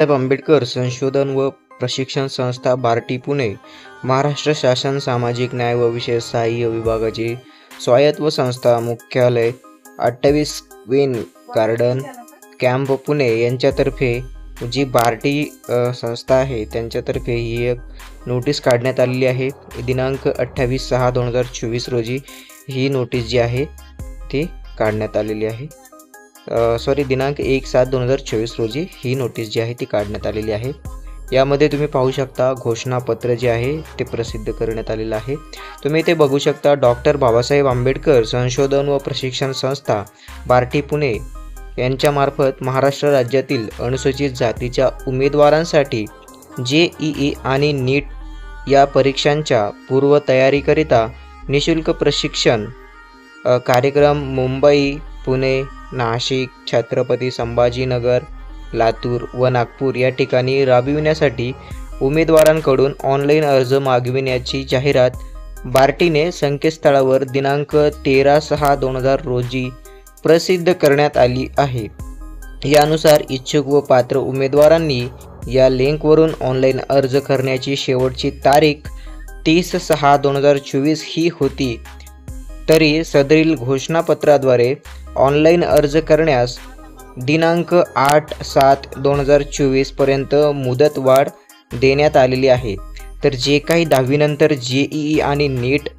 बाबासाहेब आंबेडकर संशोधन व प्रशिक्षण संस्था बार्टी पुणे महाराष्ट्र शासन सामाजिक न्याय व विशेष सहाय्य विभागाची स्वायत्त संस्था मुख्यालय 28 क्वीन गार्डन कॅम्प पुणे यांच्यातर्फे जी बार्टी संस्था आहे त्यांच्यातर्फे ही एक नोटीस काढण्यात आलेली आहे। दिनांक 28/6/2024 रोजी ही नोटीस जी आहे ती काढण्यात आलेली आहे। दिनांक 1/7/2024 रोजी ही नोटीस जी आहे ती काढण्यात आलेली आहे। यामध्ये तुम्ही पाहू शकता घोषणापत्र जे आहे ते प्रसिद्ध करण्यात आलेलं आहे। तुम्ही इथे बघू शकता डॉक्टर बाबासाहेब आंबेडकर संशोधन व प्रशिक्षण संस्था बार्टी पुणे यांच्यामार्फत महाराष्ट्र राज्यातील अनुसूचित जातीच्या उमेदवारांसाठी JEE आणि नीट या परीक्षांच्या पूर्वतयारीकरिता निशुल्क प्रशिक्षण कार्यक्रम मुंबई, पुणे, नाशिक, छत्रपती संभाजीनगर, लातूर व नागपूर या ठिकाणी राबविण्यासाठी उमेदवारांकडून ऑनलाईन अर्ज मागविण्याची जाहिरात बार्टीने संकेतस्थळावर दिनांक 13/6/2000 रोजी प्रसिद्ध करण्यात आली आहे। यानुसार इच्छुक व पात्र उमेदवारांनी या लिंकवरून ऑनलाईन अर्ज करण्याची शेवटची तारीख 30/6/2024 ही होती। तरी सदरील घोषणापत्राद्वारे ऑनलाईन अर्ज करण्यास दिनांक 8/7/2024 पर्यंत मुदतवाढ देण्यात आलेली आहे। तर जे काही 10वी नंतर JEE आणि नीट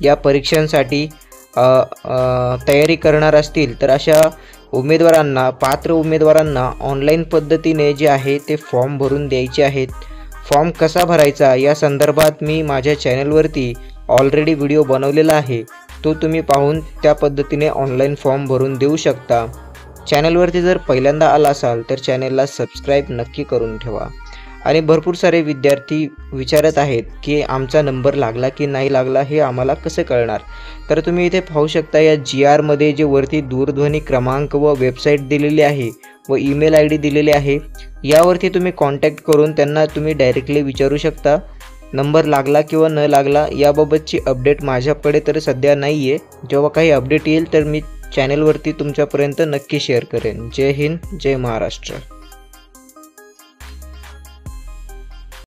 या परीक्षांसाठी तयारी करणार असतील तर अशा उमेदवारांना पात्र उमेदवारांना ऑनलाईन पद्धतीने जे आहे ते फॉर्म भरून द्यायचे आहेत। फॉर्म कसा भरायचा या संदर्भात मी माझ्या चॅनलवरती ऑलरेडी व्हिडिओ बनवलेला आहे, तो तुम्ही पाहून त्या पद्धतीने ऑनलाईन फॉर्म भरून देऊ शकता। चॅनलवरती जर पहिल्यांदा आला असाल तर चॅनलला सबस्क्राईब नक्की करून ठेवा। आणि भरपूर सारे विद्यार्थी विचारत आहेत की आमचा नंबर लागला की नाही लागला हे आम्हाला कसं कळणार। तर तुम्ही इथे पाहू शकता या GR मध्ये जे वरती दूरध्वनी क्रमांक व वेबसाईट दिलेली आहे व ईमेल ID दिलेली आहे, यावरती तुम्ही कॉन्टॅक्ट करून त्यांना तुम्ही डायरेक्टली विचारू शकता नंबर लागला किंवा न लागला। याबाबतची अपडेट माझ्याकडे तर सध्या नाही आहे, जेव्हा काही अपडेट येईल तर मी चॅनलवरती तुमच्यापर्यंत नक्की शेअर करेन। जय हिंद, जय महाराष्ट्र।